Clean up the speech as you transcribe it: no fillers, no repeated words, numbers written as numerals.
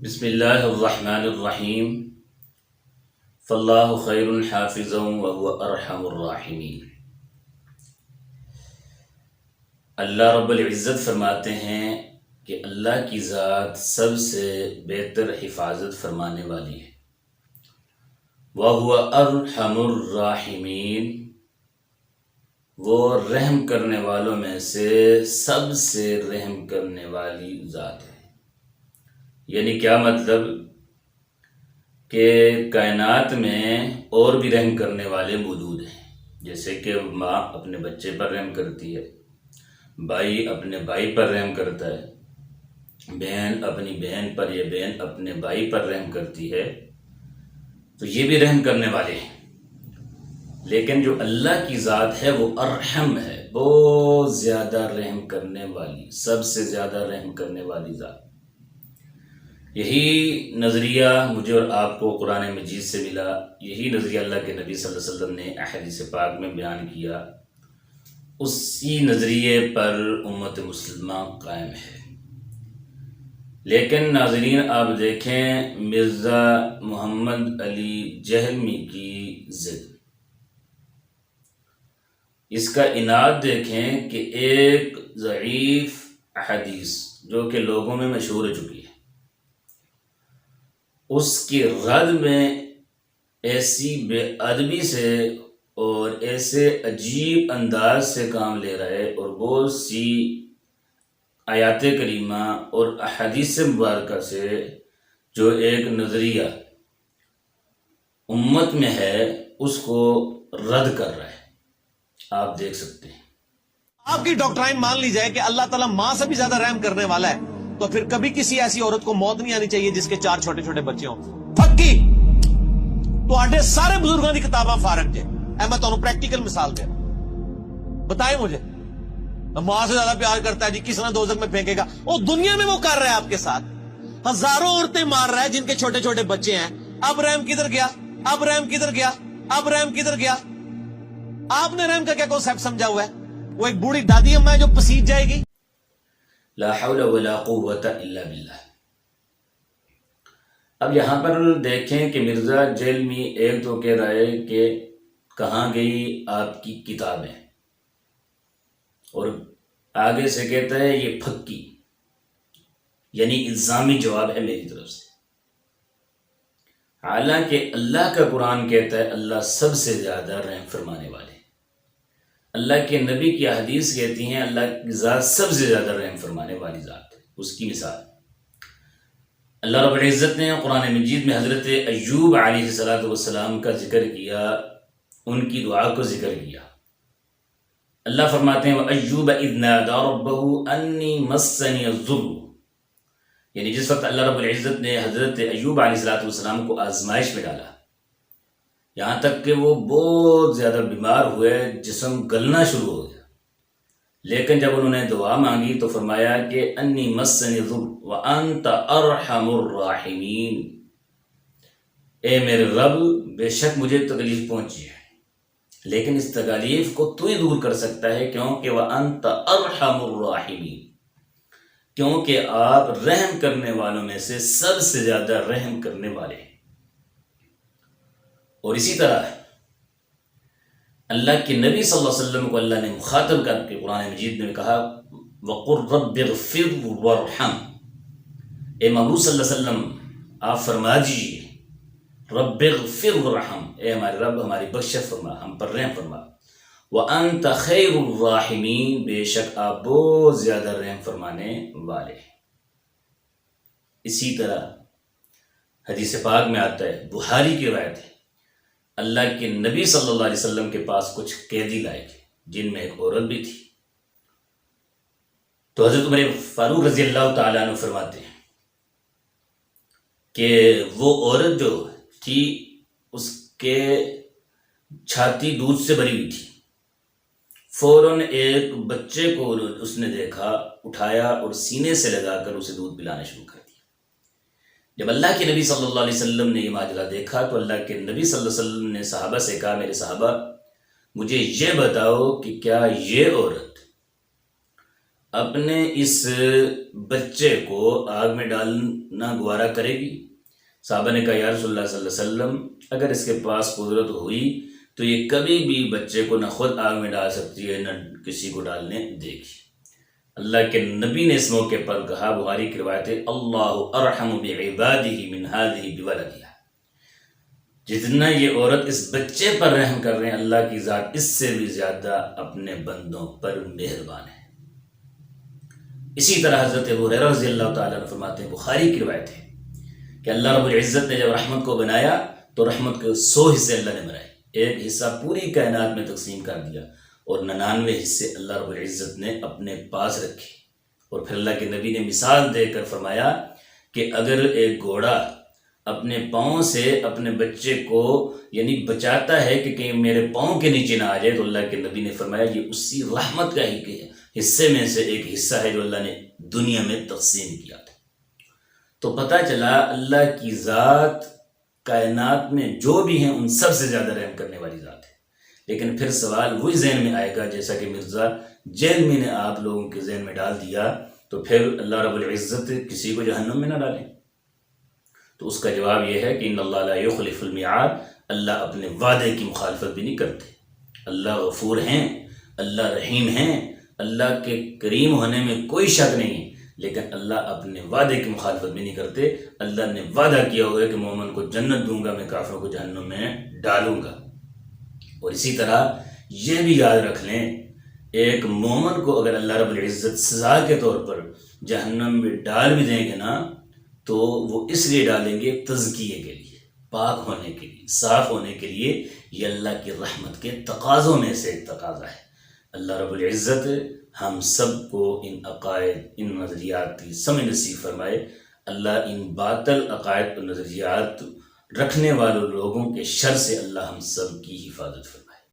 بسم اللہ الرحمن الرحیم فاللہ خیر حافظا وهو ارحم الراحمین۔ اللہ رب العزت فرماتے ہیں کہ اللہ کی ذات سب سے بہتر حفاظت فرمانے والی ہے۔ وَهُوَ أَرْحَمُ الراحمین، وہ رحم کرنے والوں میں سے سب سے رحم کرنے والی ذات ہے۔ یعنی کیا مطلب کہ کائنات میں اور بھی رحم کرنے والے موجود ہیں، جیسے کہ ماں اپنے بچے پر رحم کرتی ہے، بھائی اپنے بھائی پر رحم کرتا ہے، بہن اپنی بہن پر یا بہن اپنے بھائی پر رحم کرتی ہے، تو یہ بھی رحم کرنے والے ہیں۔ لیکن جو اللہ کی ذات ہے وہ ارحم ہے، بہت زیادہ رحم کرنے والی، سب سے زیادہ رحم کرنے والی ذات۔ یہی نظریہ مجھے اور آپ کو قرآن مجید سے ملا، یہی نظریہ اللہ کے نبی صلی اللہ علیہ وسلم نے احادیث پاک میں بیان کیا، اسی نظریے پر امت مسلمہ قائم ہے۔ لیکن ناظرین آپ دیکھیں مرزا محمد علی جہلمی کی ضد، اس کا عناد دیکھیں کہ ایک ضعیف احادیث جو کہ لوگوں میں مشہور ہو چکی ہے، اس کی رد میں ایسی بے ادبی سے اور ایسے عجیب انداز سے کام لے رہا ہے، اور بہت سی آیات کریمہ اور احادیث مبارکہ سے جو ایک نظریہ امت میں ہے اس کو رد کر رہا ہے، آپ دیکھ سکتے ہیں۔ آپ کی ڈاکٹرائن مان لی جائے کہ اللہ تعالیٰ ماں سے بھی زیادہ رحم کرنے والا ہے، تو پھر کبھی کسی ایسی عورت کو موت نہیں آنی چاہیے جس کے 4 چھوٹے چھوٹے بچے ہوں۔ پکی تو آڈے سارے بزرگوں کی کتاباں فارغ جے، میں تمہیں پریکٹیکل مثال دے، بتائیں مجھے ماں سے زیادہ پیار کرتا ہے جی، کس طرح دوزخ میں پھینکے گا؟ وہ دنیا میں وہ کر رہا ہے آپ کے ساتھ، ہزاروں عورتیں مار رہا ہے جن کے چھوٹے چھوٹے بچے ہیں۔ اب رحم کدھر گیا؟ اب رحم کدھر گیا؟ اب رحم کدھر گیا؟ آپ نے رحم کا کیا کانسیپٹ سمجھا ہوا ہے؟ وہ ایک بوڑھی دادی اماں ہے جو پسیج جائے گی؟ لا حول ولا قوت الا باللہ۔ اب یہاں پر دیکھیں کہ مرزا جہلمی ایک تو کہہ رہا ہے کہ کہاں گئی آپ کی کتابیں، اور آگے سے کہتا ہے یہ پھکی، یعنی الزامی جواب ہے میری طرف سے، حالانکہ اللہ کا قرآن کہتا ہے اللہ سب سے زیادہ رحم فرمانے والے، اللہ کے نبی کی حدیث کہتی ہیں اللہ کی ذات سب سے زیادہ رحم فرمانے والی ذات ہے۔ اس کی مثال اللہ رب العزت نے قرآن مجید میں حضرت ایوب علیہ السلام کا ذکر کیا، ان کی دعا کو ذکر کیا۔ اللہ فرماتے ہیں وَأَيُّوبَ إِذْ نَادَىٰ رَبَّهُ أَنِّي مَسَّنِيَ الضُّرُّ، یعنی جس وقت اللہ رب العزت نے حضرت ایوب علیہ السلام کو آزمائش میں ڈالا، یہاں تک کہ وہ بہت زیادہ بیمار ہوئے، جسم گلنا شروع ہو گیا، لیکن جب انہوں نے دعا مانگی تو فرمایا کہ انی مسنی الضر وانت ارحم الراحمین، اے میرے رب بے شک مجھے تکلیف پہنچی ہے، لیکن اس تکلیف کو تو ہی دور کر سکتا ہے، کیونکہ وانت ارحم الراحمین، کیونکہ آپ رحم کرنے والوں میں سے سب سے زیادہ رحم کرنے والے ہیں۔ اور اسی طرح اللہ کے نبی صلی اللہ علیہ وسلم کو اللہ نے مخاطب کر کے قرآن مجید میں کہا وَقُلْ رَبِّ اغْفِرْ وَارْحَمْ، اے محبوب صلی اللہ علیہ وسلم آپ فرما دیجیے رب اغفر وارحم، اے ہمارے رب ہماری بخشش فرما، ہم پر رحم فرما، وَأَنْتَ خَيْرُ الراحمین، بے شک آپ بہت زیادہ رحم فرمانے والے ہیں۔ اسی طرح حدیث پاک میں آتا ہے، بخاری کی روایت ہے، اللہ کے نبی صلی اللہ علیہ وسلم کے پاس کچھ قیدی لائے تھے جن میں ایک عورت بھی تھی، تو حضرت عمر فاروق رضی اللہ تعالیٰ عنہ فرماتے ہیں کہ وہ عورت جو تھی اس کے چھاتی دودھ سے بھری ہوئی تھی، فوراً ایک بچے کو اس نے دیکھا، اٹھایا اور سینے سے لگا کر اسے دودھ پلانا شروع کر دیا۔ جب اللہ کے نبی صلی اللہ علیہ وسلم نے یہ ماجرا دیکھا تو اللہ کے نبی صلی اللہ علیہ وسلم نے صحابہ سے کہا میرے صحابہ مجھے یہ بتاؤ کہ کیا یہ عورت اپنے اس بچے کو آگ میں ڈالنا گوارا کرے گی؟ صحابہ نے کہا یا رسول اللہ صلی اللہ علیہ وسلم اگر اس کے پاس قدرت ہوئی تو یہ کبھی بھی بچے کو نہ خود آگ میں ڈال سکتی ہے نہ کسی کو ڈالنے دے گی۔ اللہ کے نبی نے اس موقع پر کہا، بخاری کی روایت ہے، اللہ ارحم بعبادہ من ہذہ بولدہا، جتنا یہ عورت اس بچے پر رحم کر رہے ہیں اللہ کی ذات اس سے بھی زیادہ اپنے بندوں پر مہربان ہے۔ اسی طرح حضرت ابو ہریرہ رضی اللہ تعالیٰ عنہ فرماتے ہیں، بخاری کی روایت ہے کہ اللہ رب العزت نے جب رحمت کو بنایا تو رحمت کے 100 حصے اللہ نے بنائے، ایک حصہ پوری کائنات میں تقسیم کر دیا اور 99 حصے اللہ رب العزت نے اپنے پاس رکھے۔ اور پھر اللہ کے نبی نے مثال دے کر فرمایا کہ اگر ایک گھوڑا اپنے پاؤں سے اپنے بچے کو یعنی بچاتا ہے کہ کہیں میرے پاؤں کے نیچے نہ آ جائے، تو اللہ کے نبی نے فرمایا یہ اسی رحمت کا ہی حصے میں سے ایک حصہ ہے جو اللہ نے دنیا میں تقسیم کیا تھا۔ تو پتہ چلا اللہ کی ذات کائنات میں جو بھی ہیں ان سب سے زیادہ رحم کرنے والی ذات ہے۔ لیکن پھر سوال وہی ذہن میں آئے گا جیسا کہ مرزا جیلمی نے آپ لوگوں کے ذہن میں ڈال دیا، تو پھر اللہ رب العزت کسی کو جہنم میں نہ ڈالیں؟ تو اس کا جواب یہ ہے کہ ان اللہ لا یخلف المیعاد، اللہ اپنے وعدے کی مخالفت بھی نہیں کرتے۔ اللہ غفور ہیں، اللہ رحیم ہیں، اللہ کے کریم ہونے میں کوئی شک نہیں ہے، لیکن اللہ اپنے وعدے کی مخالفت بھی نہیں کرتے۔ اللہ نے وعدہ کیا ہوا ہے کہ مومن کو جنت دوں گا، میں کافروں کو جہنم میں ڈالوں گا۔ اور اسی طرح یہ بھی یاد رکھ لیں، ایک مومن کو اگر اللہ رب العزت سزا کے طور پر جہنم میں ڈال بھی دیں گے نا، تو وہ اس لیے ڈالیں گے تزکیے کے لیے، پاک ہونے کے لیے، صاف ہونے کے لیے۔ یہ اللہ کی رحمت کے تقاضوں میں سے ایک تقاضا ہے۔ اللہ رب العزت ہم سب کو ان عقائد، ان نظریات کی سمجھ نصیب فرمائے۔ اللہ ان باطل عقائد اور نظریات رکھنے والوں لوگوں کے شر سے اللہ ہم سب کی حفاظت فرمائے۔